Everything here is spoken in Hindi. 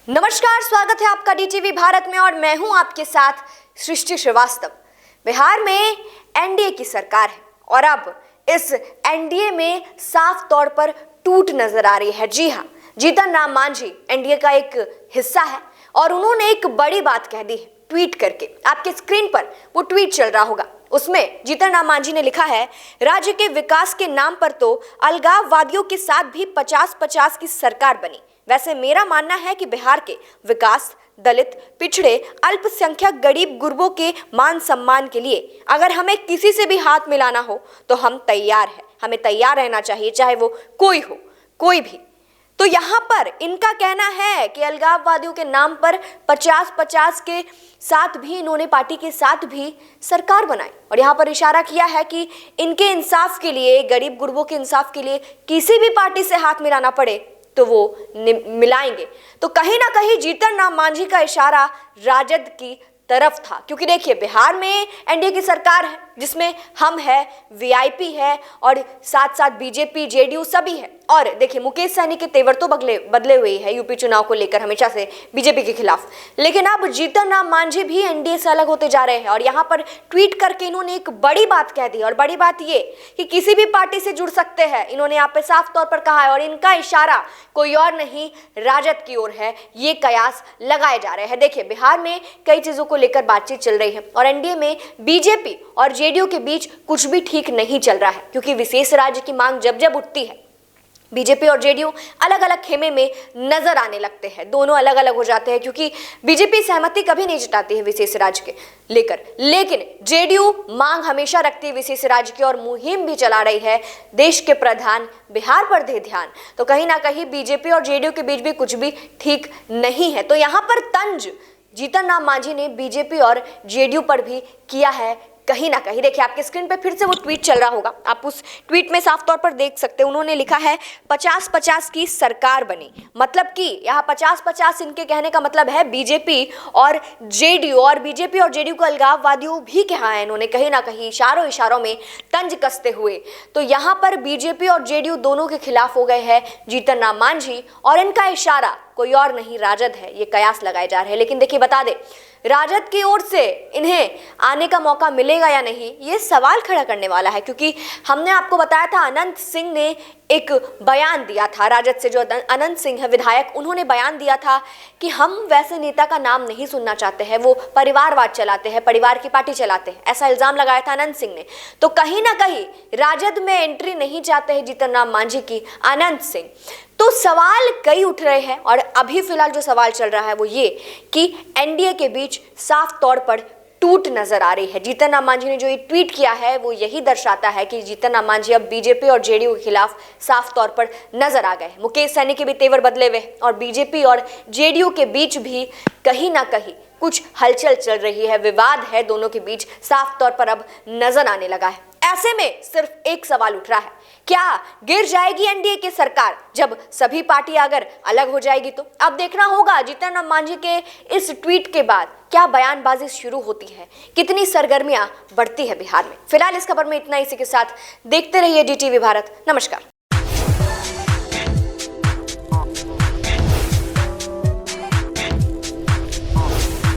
नमस्कार, स्वागत है आपका डीटीवी भारत में और मैं हूं आपके साथ सृष्टि श्रीवास्तव। बिहार में एनडीए की सरकार है और अब इस एनडीए में साफ तौर पर टूट नजर आ रही है। जी हां, जीतन राम मांझी एनडीए का एक हिस्सा है और उन्होंने एक बड़ी बात कह दी है ट्वीट करके। आपके स्क्रीन पर वो ट्वीट चल रहा होगा, उसमें जीतन राम मांझी ने लिखा है, राज्य के विकास के नाम पर तो अलगाववादियों के साथ भी 50-50 की सरकार बनी। वैसे मेरा मानना है कि बिहार के विकास, दलित, पिछड़े, अल्पसंख्यक, गरीब गुरबों के मान सम्मान के लिए अगर हमें किसी से भी हाथ मिलाना हो तो हम तैयार हैं। हमें तैयार रहना चाहिए, चाहे वो कोई हो, कोई भी। तो यहाँ पर इनका कहना है कि अलगाववादियों के नाम पर 50-50 के साथ भी इन्होंने पार्टी के साथ भी सरकार बनाई और यहाँ पर इशारा किया है कि इनके इंसाफ के लिए, गरीब गुरबों के इंसाफ के लिए किसी भी पार्टी से हाथ मिलाना पड़े तो वो मिलाएंगे। तो कहीं ना कहीं जीतन राम मांझी का इशारा राजद की तरफ था, क्योंकि देखिए बिहार में एनडीए की सरकार है जिसमें हम है, वीआईपी है और साथ साथ बीजेपी, जेडीयू सभी है। और देखिए मुकेश सहनी के तेवर तो बदले हुए है यूपी चुनाव को लेकर हमेशा से बीजेपी के खिलाफ, लेकिन अब जीतन राम मांझी भी एनडीए से अलग होते जा रहे हैं और यहाँ पर ट्वीट करके इन्होंने एक बड़ी बात कह दी। और बड़ी बात ये कि किसी भी पार्टी से जुड़ सकते हैं, इन्होंने यहाँ पे साफ तौर पर कहा है और इनका इशारा कोई और नहीं राजद की ओर है, ये कयास लगाए जा रहे हैं। देखिए बिहार में कई चीजों को लेकर बातचीत चल रही है और एनडीए में बीजेपी और जेडीयू के बीच कुछ भी ठीक नहीं चल रहा है, क्योंकि विशेष राज्य की मांग जब जब उठती है बीजेपी और जेडीयू अलग अलग खेमे में नजर आने लगते हैं, दोनों अलग अलग हो जाते हैं, क्योंकि बीजेपी सहमति कभी नहीं जताती है विशेष राज्य के लेकर, लेकिन जेडीयू मांग हमेशा रखती है विशेष राज्य की और मुहिम भी चला रही है देश के प्रधान बिहार पर दे ध्यान। तो कहीं ना कहीं बीजेपी और जेडीयू के बीच भी कुछ भी ठीक नहीं है। तो यहाँ पर तंज जीतन राम मांझी ने बीजेपी और जेडीयू पर भी किया है कहीं ना कहीं। देखिए आपके स्क्रीन पे फिर से वो ट्वीट चल रहा होगा, आप उस ट्वीट में साफ तौर पर देख सकते हैं। उन्होंने लिखा है 50-50 की सरकार बनी, मतलब कि यहाँ 50-50 इनके कहने का मतलब है बीजेपी और जेडीयू, और बीजेपी और जेडीयू को अलगाववादियों भी कहा है इन्होंने कहीं ना कहीं इशारों में तंज कसते हुए। तो यहाँ पर बीजेपी और जेडीयू दोनों के खिलाफ हो गए हैं जीतन राम मांझी और इनका इशारा कोई और नहीं राजद है, ये कयास लगाए जा रहे हैं। लेकिन देखिए बता दे, राजद की ओर से इन्हें आने का मौका मिलेगा या नहीं, ये सवाल खड़ा करने वाला है, क्योंकि हमने आपको बताया था अनंत सिंह ने एक बयान दिया था राजद से, जो अनंत सिंह है विधायक, उन्होंने बयान दिया था कि हम वैसे नेता का नाम नहीं सुनना चाहते हैं, वो परिवारवाद चलाते हैं, परिवार की पार्टी चलाते हैं, ऐसा इल्जाम लगाया था अनंत सिंह ने। तो कहीं ना कहीं राजद में एंट्री नहीं चाहते हैं जीतन राम मांझी की अनंत सिंह। तो सवाल कई उठ रहे हैं और अभी फिलहाल जो सवाल चल रहा है वो ये कि एनडीए के बीच साफ तौर पर टूट नजर आ रही है। जीतन राम मांझी ने जो ये ट्वीट किया है वो यही दर्शाता है कि जीतन राम मांझी अब बीजेपी और जेडीयू के खिलाफ साफ तौर पर नजर आ गए। मुकेश सहनी के भी तेवर बदले हुए और बीजेपी और जेडीयू के बीच भी कहीं ना कहीं कुछ हलचल चल रही है, विवाद है दोनों के बीच, साफ तौर पर अब नजर आने लगा है। ऐसे में सिर्फ एक सवाल उठ रहा है, क्या गिर जाएगी एनडीए की सरकार जब सभी पार्टी अगर अलग हो जाएगी? तो अब देखना होगा जीतन राम मांझी के इस ट्वीट के बाद क्या बयानबाजी शुरू होती है, कितनी सरगर्मियां बढ़ती है बिहार में। फिलहाल इस खबर में इतना, इसी के साथ देखते रहिए डीटीवी भारत। नमस्कार।